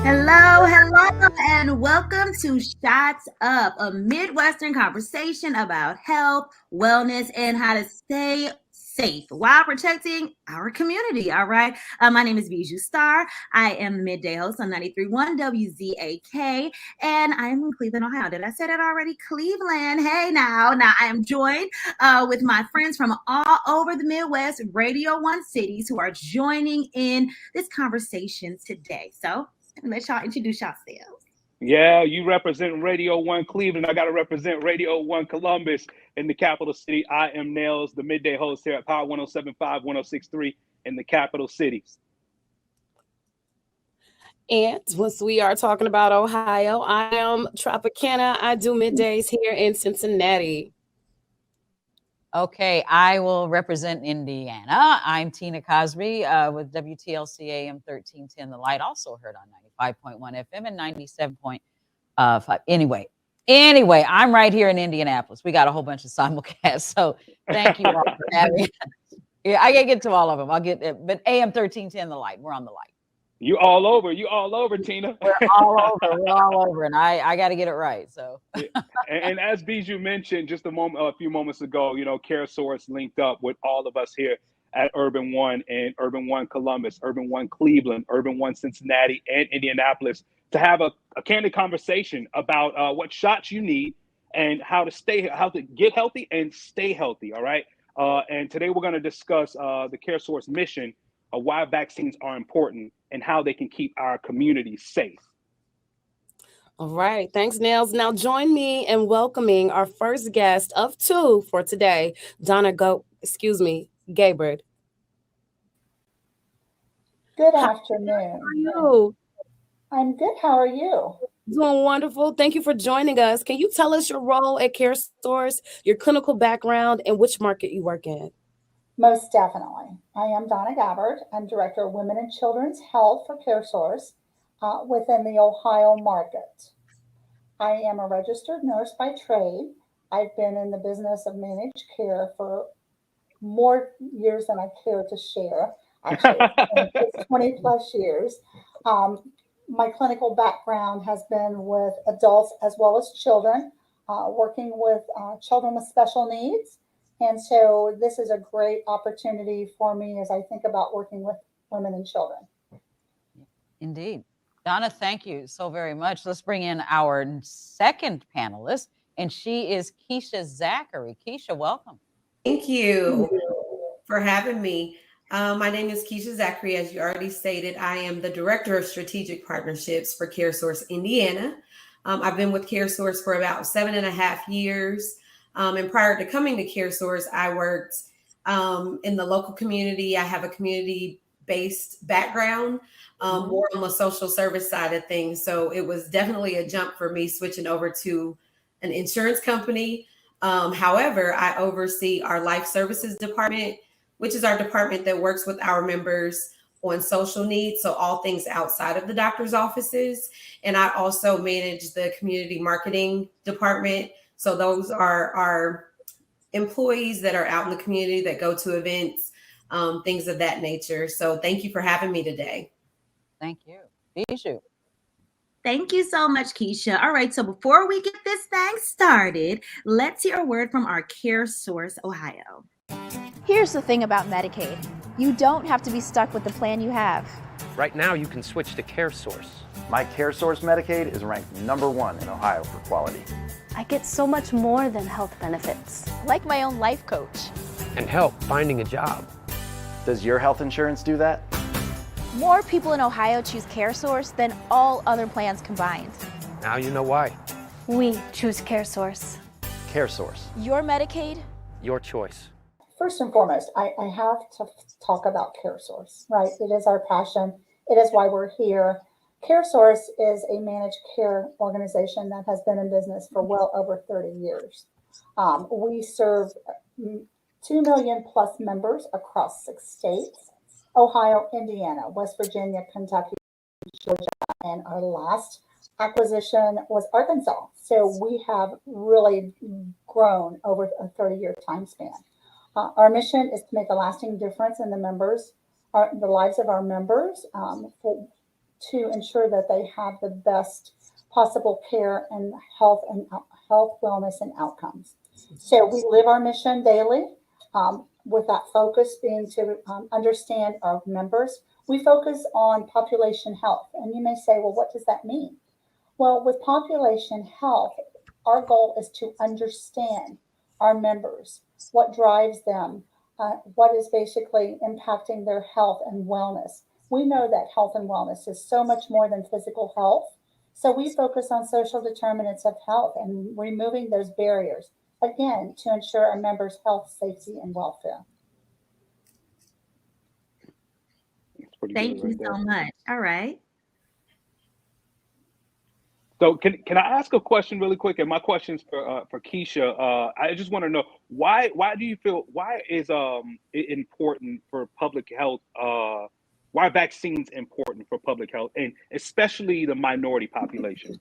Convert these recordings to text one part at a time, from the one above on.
Hello, hello, and welcome to Shots Up, a Midwestern conversation about health, wellness, and how to stay safe while protecting our community. All right. My name is Bijou Star. I am the midday host on 93.1 WZAK, and I'm in Cleveland, Ohio. Did I say that already? Cleveland. Hey, now I am joined with my friends from all over the Midwest, Radio One cities, who are joining in this conversation today. So, let y'all introduce yourselves. Yeah, you represent Radio 1 Cleveland. I got to represent Radio 1 Columbus in the capital city. I am Nails, the midday host here at Power 1075, 1063 in the capital cities. And once we are talking about Ohio, I am Tropicana. I do middays here in Cincinnati. Okay, I will represent Indiana. I'm Tina Cosby with WTLC AM 1310 The Light, also heard on 95.1 FM and 97.5. Anyway, I'm right here in Indianapolis. We got a whole bunch of simulcasts, so thank you all for having me. Yeah, I can't get to all of them. I'll get it, but AM 1310 The Light, we're on the light. You all over, Tina. We're all over, and I got to get it right. So, and as Bijou mentioned just a few moments ago, Caresource linked up with all of us here at Urban One and Urban One Columbus, Urban One Cleveland, Urban One Cincinnati, and Indianapolis to have a candid conversation about what shots you need and how to get healthy and stay healthy. All right. And today we're going to discuss the Caresource mission of why vaccines are important and how they can keep our community safe. All right. Thanks, Nails. Now join me in welcoming our first guest of two for today, Donna Gabbard. Good afternoon. How are you? I'm good. How are you? Doing wonderful. Thank you for joining us. Can you tell us your role at Caresource, your clinical background, and which market you work in? Most definitely. I am Donna Gabbard. I'm Director of Women and Children's Health for Caresource within the Ohio market. I am a registered nurse by trade. I've been in the business of managed care for more years than I care to share. Actually, it's 20 plus years. My clinical background has been with adults as well as children, working with children with special needs. And so this is a great opportunity for me as I think about working with women and children. Indeed. Donna, thank you so very much. Let's bring in our second panelist, and she is Keisha Zachary. Keisha, welcome. Thank you for having me. My name is Keisha Zachary. As you already stated, I am the Director of Strategic Partnerships for Caresource Indiana. I've been with Caresource for about 7.5 years. And prior to coming to Caresource, I worked in the local community. I have a community-based background, more on the social service side of things. So it was definitely a jump for me switching over to an insurance company. However, I oversee our life services department, which is our department that works with our members on social needs. So all things outside of the doctor's offices. And I also manage the community marketing department. So those are our employees that are out in the community that go to events, things of that nature. So thank you for having me today. Thank you. Bijou. Thank you so much, Keisha. All right, so before we get this thing started, let's hear a word from our Caresource Ohio. Here's the thing about Medicaid. You don't have to be stuck with the plan you have. Right now, you can switch to Caresource. My Caresource Medicaid is ranked #1 in Ohio for quality. I get so much more than health benefits, like my own life coach. And help finding a job. Does your health insurance do that? More people in Ohio choose Caresource than all other plans combined. Now you know why. We choose Caresource. Caresource. Your Medicaid, your choice. First and foremost, I have to talk about Caresource, right? It is our passion. It is why we're here. Caresource is a managed care organization that has been in business for well over 30 years. We serve 2 million plus members across 6 states: Ohio, Indiana, West Virginia, Kentucky, Georgia, and our last acquisition was Arkansas. So we have really grown over a 30-year time span. Our mission is to make a lasting difference in the lives of our members, to ensure that they have the best possible care and health, wellness, and outcomes. So we live our mission daily, with that focus being to understand our members. We focus on population health. And you may say, well, what does that mean? Well, with population health, our goal is to understand our members, what drives them, what is basically impacting their health and wellness. We know that health and wellness is so much more than physical health. So we focus on social determinants of health and removing those barriers, again, to ensure our members' health, safety, and welfare. Thank you so much. All right. So can I ask a question really quick? And my question's for Keisha. I just want to know why do you feel, why is it important for public health? Why are vaccines important for public health, and especially the minority population?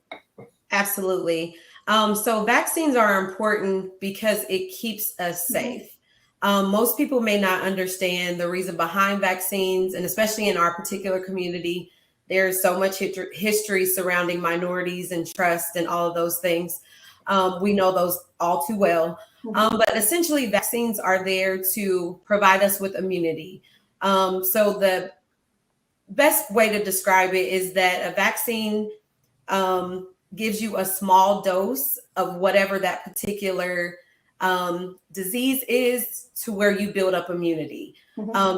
Absolutely. So vaccines are important because it keeps us safe. Most people may not understand the reason behind vaccines, and especially in our particular community, there's so much history surrounding minorities and trust and all of those things. We know those all too well. But essentially, vaccines are there to provide us with immunity. So the best way to describe it is that a vaccine gives you a small dose of whatever that particular disease is, to where you build up immunity.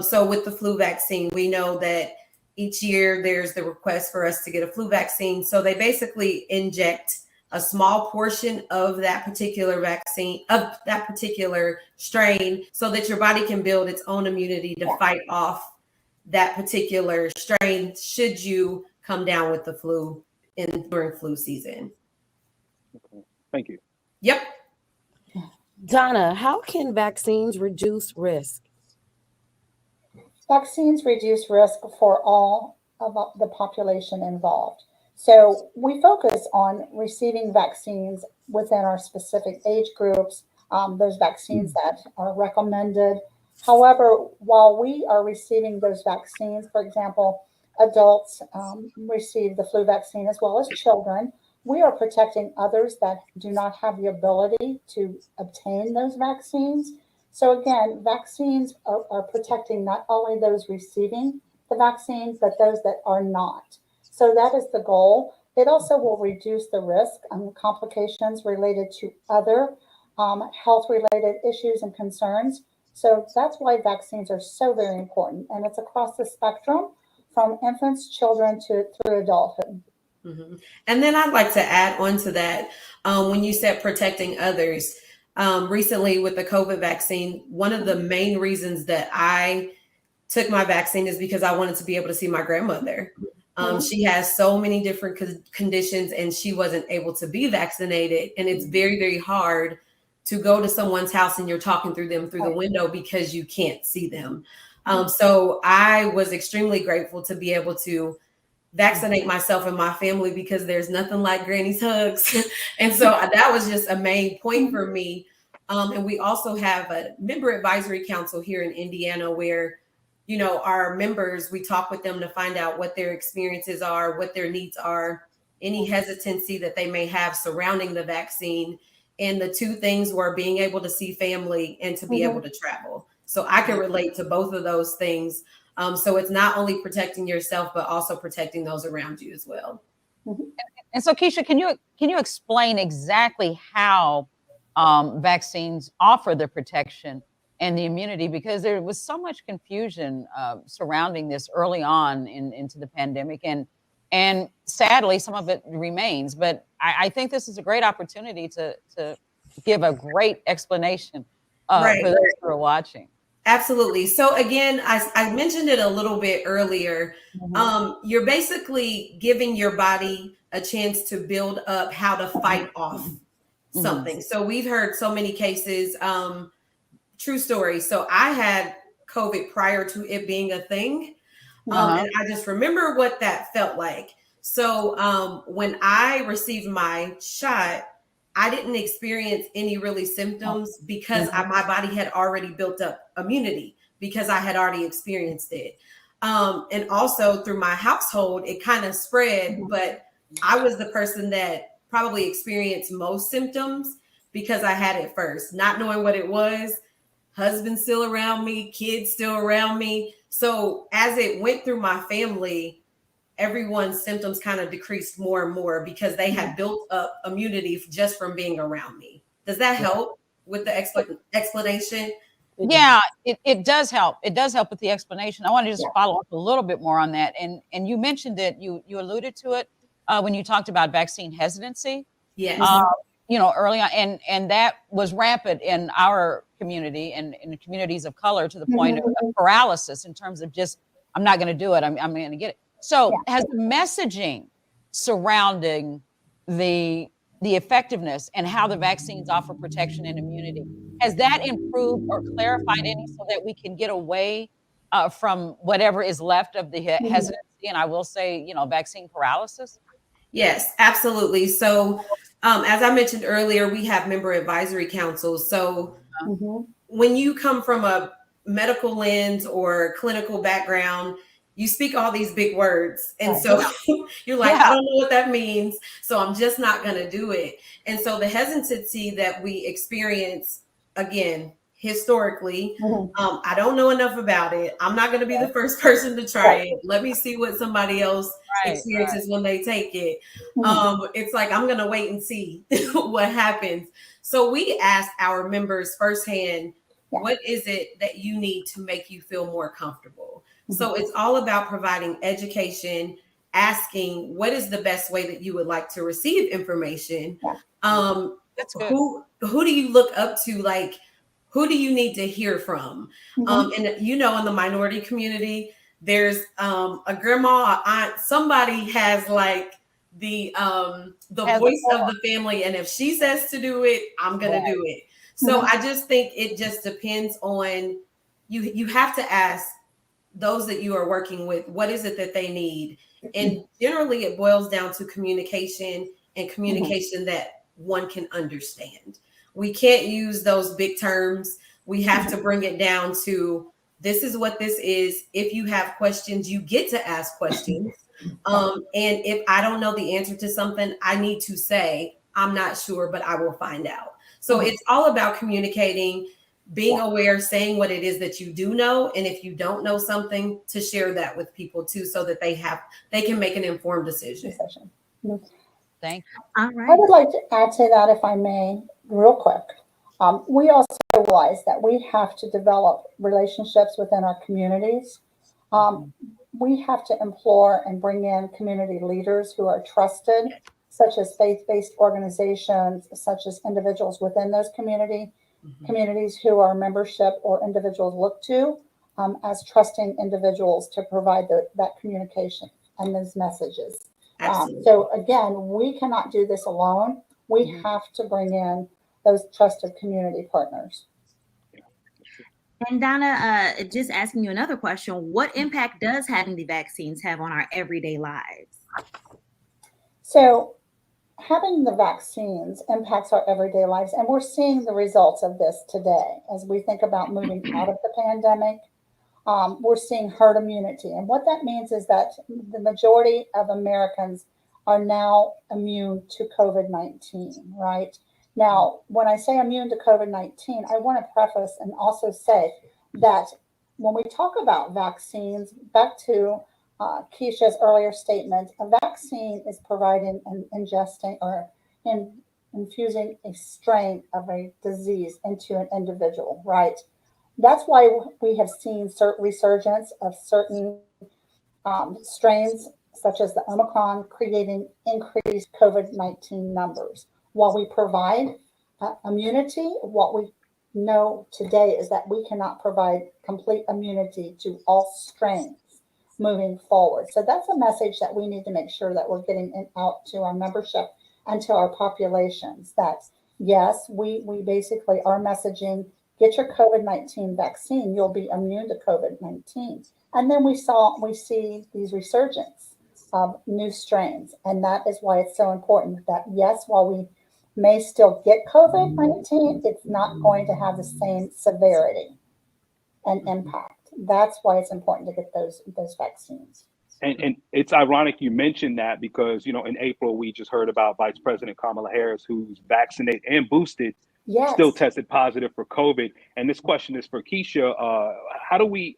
So with the flu vaccine, we know that each year there's the request for us to get a flu vaccine. So they basically inject a small portion of that particular vaccine, of that particular strain, so that your body can build its own immunity to fight off that particular strain should you come down with the flu during flu season. Okay. Thank you. Yep. Donna, how can vaccines reduce risk? Vaccines reduce risk for all of the population involved. So we focus on receiving vaccines within our specific age groups, those vaccines that are recommended. However, while we are receiving those vaccines, for example, adults receive the flu vaccine as well as children, we are protecting others that do not have the ability to obtain those vaccines. So again, vaccines are protecting not only those receiving the vaccine, but those that are not. So that is the goal. It also will reduce the risk and complications related to other health-related issues and concerns. So that's why vaccines are so very important. And it's across the spectrum from infants, children, to through adulthood. And then I'd like to add on to that, when you said protecting others, recently with the COVID vaccine, one of the main reasons that I took my vaccine is because I wanted to be able to see my grandmother. She has so many different conditions and she wasn't able to be vaccinated. And it's very, very hard to go to someone's house and you're talking through them through the window because you can't see them. So I was extremely grateful to be able to vaccinate myself and my family, because there's nothing like granny's hugs. And so that was just a main point for me. And we also have a member advisory council here in Indiana where, you know, our members, we talk with them to find out what their experiences are, what their needs are, any hesitancy that they may have surrounding the vaccine. And the two things were being able to see family and to be able to travel. So I can relate to both of those things. So it's not only protecting yourself, but also protecting those around you as well. And so, Keisha, can you explain exactly how vaccines offer the protection and the immunity? Because there was so much confusion surrounding this early on into the pandemic, and sadly, some of it remains. But I think this is a great opportunity to give a great explanation for those who are watching. Absolutely. So again, I mentioned it a little bit earlier. You're basically giving your body a chance to build up how to fight off something. So we've heard so many cases, true story. So I had COVID prior to it being a thing. And I just remember what that felt like. So when I received my shot, I didn't experience any really symptoms because my body had already built up immunity because I had already experienced it. And also through my household, it kind of spread, but I was the person that probably experienced most symptoms because I had it first, not knowing what it was. Husband still around me, kids still around me. So as it went through my family, everyone's symptoms kind of decreased more and more because they had built up immunity just from being around me. Does that help with the explanation? Yeah, it does help. It does help with the explanation. I want to just follow up a little bit more on that. And you mentioned it, you alluded to it when you talked about vaccine hesitancy. Yes. Early on, and that was rampant in our community and in the communities of color to the point of paralysis in terms of just, I'm not going to do it. I'm going to get it. So has the messaging surrounding the effectiveness and how the vaccines offer protection and immunity, has that improved or clarified any so that we can get away from whatever is left of the hesitancy? And I will say, vaccine paralysis. Yes, absolutely. So as I mentioned earlier, we have member advisory councils. So when you come from a medical lens or clinical background, you speak all these big words. And so you're like, I don't know what that means. So I'm just not going to do it. And so the hesitancy that we experience, again, historically, I don't know enough about it. I'm not going to be the first person to try it. Let me see what somebody else experiences when they take it. It's like, I'm going to wait and see what happens. So we ask our members firsthand, what is it that you need to make you feel more comfortable? So it's all about providing education, asking what is the best way that you would like to receive information. That's good. Who do you look up to? Like, who do you need to hear from? And in the minority community, there's a grandma, a aunt, somebody has like the voice of the family, and if she says to do it, I'm gonna do it. So I just think it just depends on you have to ask those that you are working with, what is it that they need? And generally it boils down to communication and communication that one can understand. We can't use those big terms. We have to bring it down to, this is what this is. If you have questions, you get to ask questions. And if I don't know the answer to something, I need to say, I'm not sure, but I will find out. So it's all about communicating, being aware, saying what it is that you do know. And if you don't know something, to share that with people too, so that they can make an informed decision. Thank you. All right. I would like to add to that, if I may, real quick. We also realize that we have to develop relationships within our communities. We have to implore and bring in community leaders who are trusted, such as faith-based organizations, such as individuals within those communities who our membership or individuals look to as trusting individuals to provide that communication and those messages. So again, we cannot do this alone. We have to bring in those trusted community partners. And Donna, just asking you another question, what impact does having the vaccines have on our everyday lives? So having the vaccines impacts our everyday lives, and we're seeing the results of this today as we think about moving out of the pandemic. We're seeing herd immunity. And what that means is that the majority of Americans are now immune to COVID-19, right? Now, when I say immune to COVID-19, I want to preface and also say that when we talk about vaccines, back to Keisha's earlier statement, a vaccine is providing and ingesting or infusing a strain of a disease into an individual, right? That's why we have seen resurgence of certain strains, such as the Omicron, creating increased COVID-19 numbers. While we provide immunity, what we know today is that we cannot provide complete immunity to all strains moving forward. So that's a message that we need to make sure that we're getting out to our membership and to our populations, that yes, we basically are messaging, get your COVID-19 vaccine, you'll be immune to COVID-19. And then we see these resurgence of new strains. And that is why it's so important that, yes, while we may still get COVID-19, it's not going to have the same severity and impact That's why it's important to get those vaccines. And it's ironic you mentioned that because, in April, we just heard about Vice President Kamala Harris, who's vaccinated and boosted, Yes. still tested positive for COVID. And this question is for Keisha. How do we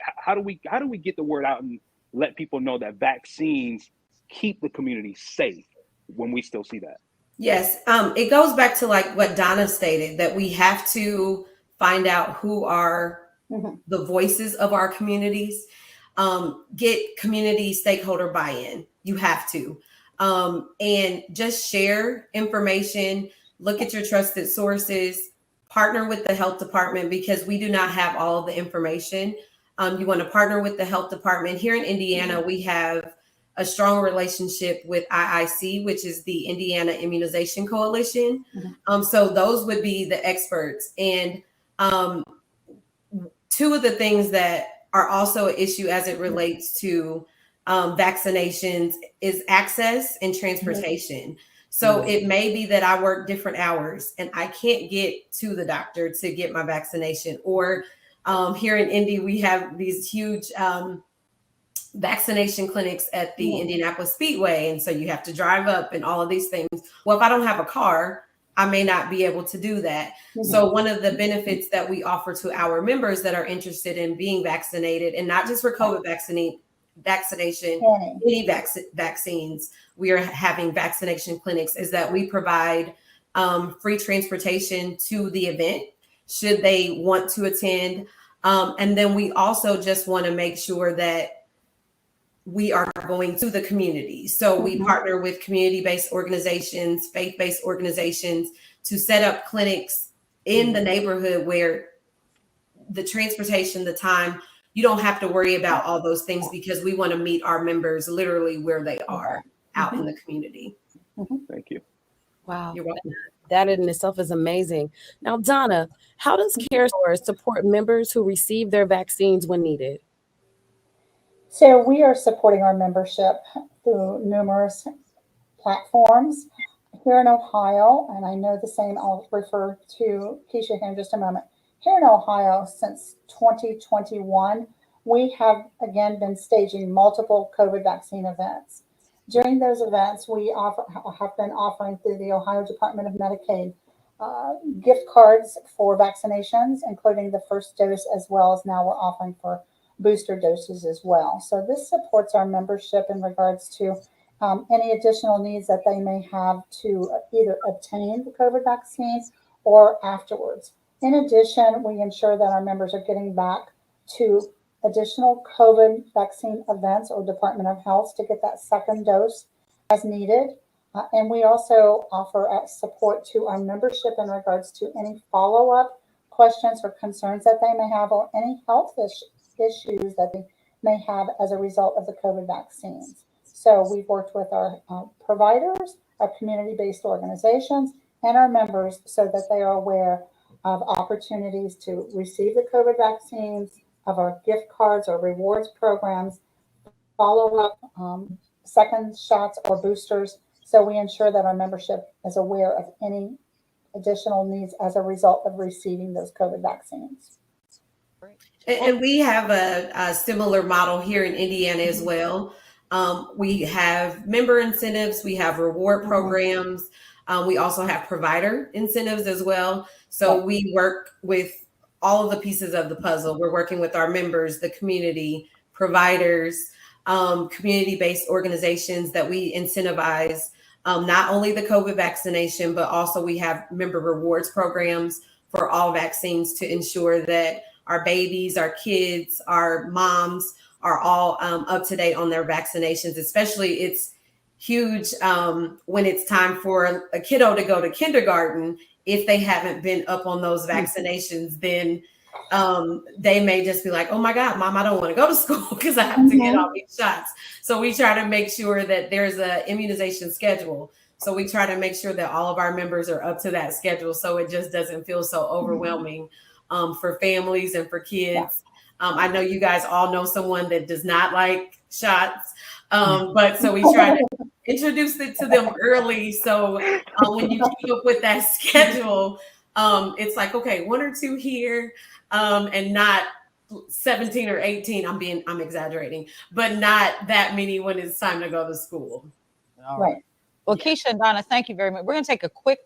get the word out and let people know that vaccines keep the community safe when we still see that? Yes, it goes back to like what Donna stated, that we have to find out who are the voices of our communities. Get community stakeholder buy-in. You have to. And just share information, look at your trusted sources, partner with the health department because we do not have all of the information. You want to partner with the health department. Here in Indiana, we have a strong relationship with IIC, which is the Indiana Immunization Coalition. So those would be the experts. And two of the things that are also an issue as it relates to vaccinations is access and transportation. So it may be that I work different hours and I can't get to the doctor to get my vaccination. Or here in Indy, we have these huge vaccination clinics at the Indianapolis Speedway. And so you have to drive up and all of these things. Well, if I don't have a car, I may not be able to do that. So one of the benefits that we offer to our members that are interested in being vaccinated, and not just for COVID vaccination, any vaccines, we are having vaccination clinics, is that we provide free transportation to the event should they want to attend. And then we also just want to make sure that we are going to the community. So we partner with community-based organizations, faith-based organizations to set up clinics in the neighborhood where the transportation, the time, you don't have to worry about all those things because we want to meet our members literally where they are out in the community. Thank you. Wow. You're welcome. That in itself is amazing. Now, Donna, how does Caresource support members who receive their vaccines when needed? So we are supporting our membership through numerous platforms here in Ohio, and I know the same, I'll refer to Keisha here in just a moment. Here in Ohio, since 2021, we have again been staging multiple COVID vaccine events. During those events, we have been offering through the Ohio Department of Medicaid gift cards for vaccinations, including the first dose, as well as now we're offering for booster doses as well. So this supports our membership in regards to any additional needs that they may have to either obtain the COVID vaccines or afterwards. In addition, we ensure that our members are getting back to additional COVID vaccine events or Department of Health to get that second dose as needed. And we also offer support to our membership in regards to any follow-up questions or concerns that they may have or any health issues that they may have as a result of the COVID vaccines. So we've worked with our providers, our community-based organizations, and our members so that they are aware of opportunities to receive the COVID vaccines, of our gift cards or rewards programs, follow-up second shots or boosters. So we ensure that our membership is aware of any additional needs as a result of receiving those COVID vaccines. And we have a similar model here in Indiana as well. We have member incentives, we have reward programs. We also have provider incentives as well. So we work with all of the pieces of the puzzle. We're working with our members, the community, providers, community-based organizations that we incentivize not only the COVID vaccination, but also we have member rewards programs for all vaccines to ensure that our babies, our kids, our moms are all up to date on their vaccinations. Especially it's huge when it's time for a kiddo to go to kindergarten. If they haven't been up on those vaccinations, then they may just be like, oh my God, Mom, I don't want to go to school because I have to get all these shots. So we try to make sure that there's an immunization schedule. So we try to make sure that all of our members are up to that schedule so it just doesn't feel so overwhelming for families and for kids. I know you guys all know someone that does not like shots, but so we try to introduce it to them early. So when you keep up with that schedule, it's like, okay, 1 or 2 here and not 17 or 18. I'm exaggerating, but not that many when it's time to go to school. All Right. Well, Keisha and Donna, thank you very much. We're going to take a quick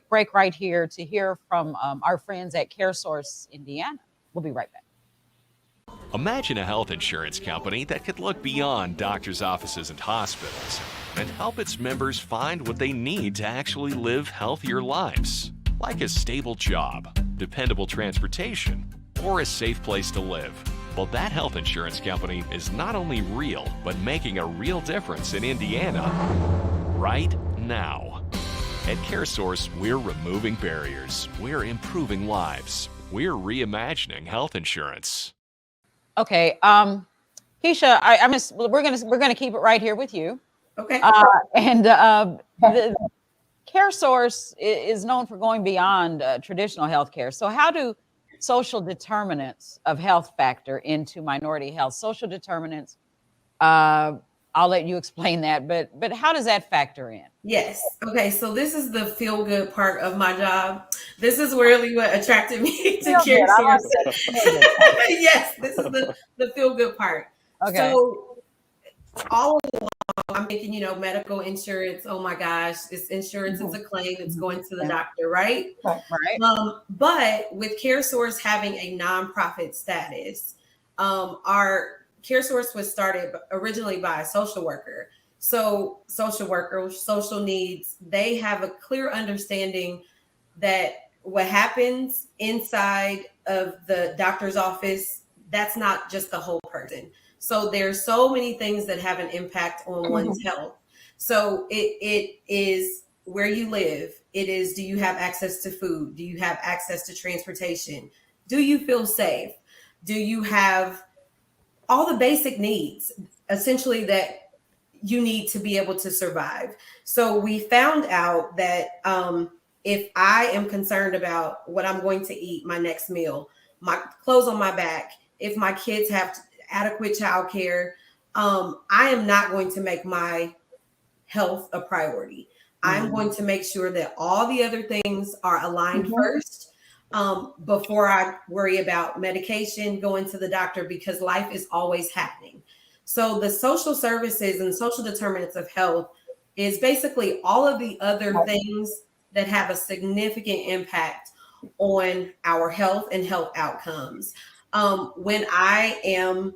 break right here to hear from our friends at Caresource Indiana. We'll be right back. Imagine a health insurance company that could look beyond doctors' offices and hospitals and help its members find what they need to actually live healthier lives, like a stable job, dependable transportation, or a safe place to live. Well, that health insurance company is not only real, but making a real difference in Indiana right now. At Caresource, we're removing barriers, we're improving lives, we're reimagining health insurance. Okay, Keisha, we're gonna keep it right here with you. Okay. The Caresource is known for going beyond traditional healthcare. So, how do social determinants of health factor into minority health? Social determinants. I'll let you explain that, but how does that factor in? Yes. Okay. So this is the feel good part of my job. This is really what attracted me to Caresource. Yes, this is the feel good part. Okay. So all along, I'm thinking, medical insurance. Oh my gosh, it's insurance. It's a claim. It's going to the doctor, right? Right. But with Caresource having a nonprofit status, our Caresource was started originally by a social worker. So social workers, social needs, they have a clear understanding that what happens inside of the doctor's office, that's not just the whole person. So there's so many things that have an impact on one's health. So it is where you live. It is, do you have access to food? Do you have access to transportation? Do you feel safe? Do you have all the basic needs, essentially, that you need to be able to survive? So we found out that if I am concerned about what I'm going to eat, my next meal, my clothes on my back, if my kids have adequate childcare, I am not going to make my health a priority. I'm going to make sure that all the other things are aligned first before I worry about medication, going to the doctor, because life is always happening. So the social services and social determinants of health is basically all of the other things that have a significant impact on our health and health outcomes. When I am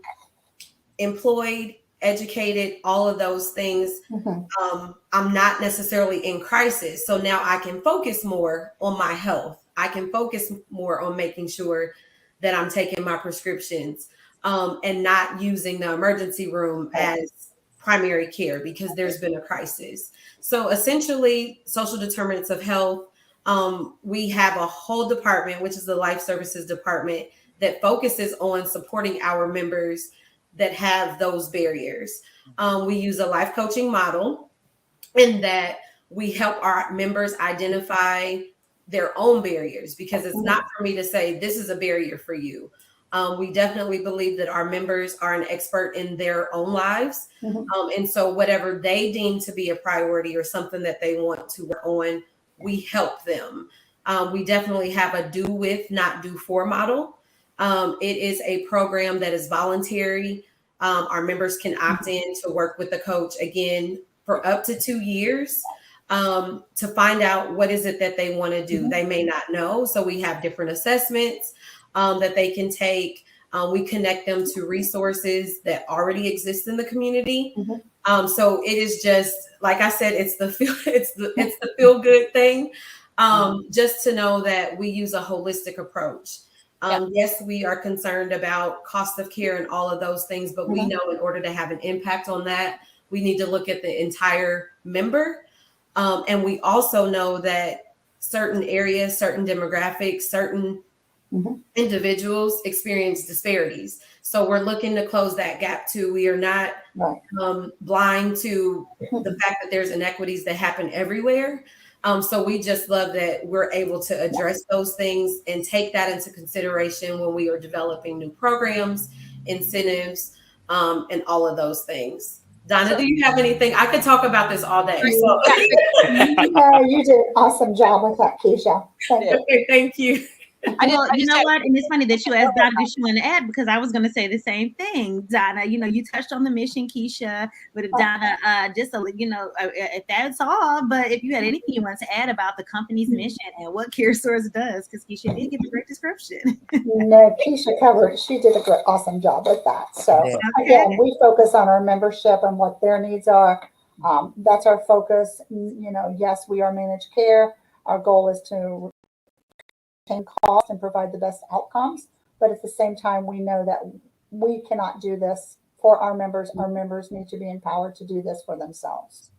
employed, educated, all of those things, I'm not necessarily in crisis. So now I can focus more on my health. I can focus more on making sure that I'm taking my prescriptions and not using the emergency room as primary care because there's been a crisis. So essentially, social determinants of health, we have a whole department, which is the life services department, that focuses on supporting our members that have those barriers. We use a life coaching model in that we help our members identify their own barriers, because it's not for me to say this is a barrier for you. We definitely believe that our members are an expert in their own lives. And so whatever they deem to be a priority or something that they want to work on, we help them. We definitely have a do with, not do for model. It is a program that is voluntary. Our members can opt in to work with the coach, again, for up to 2 years to find out what is it that they want to do. They may not know. So we have different assessments that they can take. We connect them to resources that already exist in the community. So it is just, like I said, it's the feel good thing. Just to know that we use a holistic approach. Yes, we are concerned about cost of care and all of those things, but we know in order to have an impact on that, we need to look at the entire member. And we also know that certain areas, certain demographics, certain individuals experience disparities. So we're looking to close that gap too. We are not blind to the fact that there's inequities that happen everywhere. So we just love that we're able to address those things and take that into consideration when we are developing new programs, incentives, and all of those things. Donna, do you have anything? I could talk about this all day. So. You did an awesome job with that, Keisha. Okay, thank you. Well, you know what? And it's funny that you asked Donna if she wanted to add, because I was going to say the same thing. Donna, you touched on the mission, Keisha, but if Donna, if that's all, but if you had anything you wanted to add about the company's mission and what Caresource does, because Keisha did give a great description. No, Keisha covered. She did a great, awesome job with that. So again, we focus on our membership and what their needs are. That's our focus. Yes, we are managed care. Our goal is to retain costs and provide the best outcomes. But at the same time, we know that we cannot do this for our members. Our members need to be empowered to do this for themselves.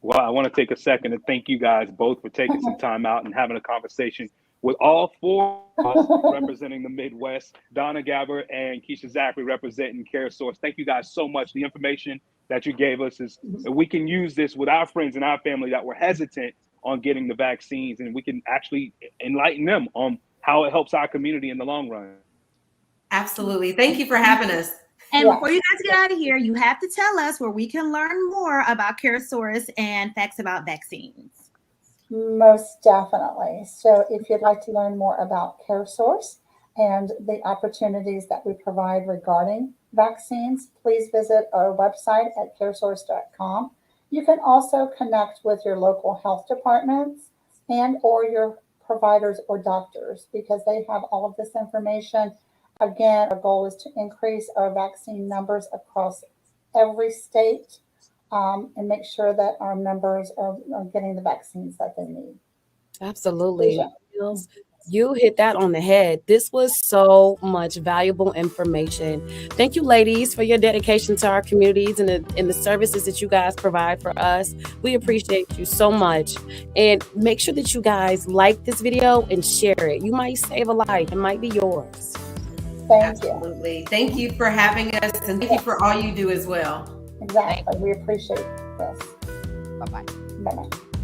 Well, I want to take a second to thank you guys both for taking some time out and having a conversation with all four of us representing the Midwest, Donna Gabbard and Keisha Zachary representing Caresource. Thank you guys so much. The information that you gave us is that we can use this with our friends and our family that were hesitant on getting the vaccines, and we can actually enlighten them on how it helps our community in the long run. Absolutely. Thank you for having us. And before you guys get out of here, you have to tell us where we can learn more about Caresource and facts about vaccines. Most definitely. So if you'd like to learn more about Caresource and the opportunities that we provide regarding vaccines, please visit our website at caresource.com. You can also connect with your local health departments and or your providers or doctors, because they have all of this information. Again, our goal is to increase our vaccine numbers across every state and make sure that our members are getting the vaccines that they need. Absolutely. You hit that on the head. This was so much valuable information. Thank you, ladies, for your dedication to our communities and the services that you guys provide for us. We appreciate you so much. And make sure that you guys like this video and share it. You might save a life. It might be yours. Thank you. Absolutely. Thank you for having us, and thank you for all you do as well. Exactly. We appreciate this. Bye-bye. Bye-bye.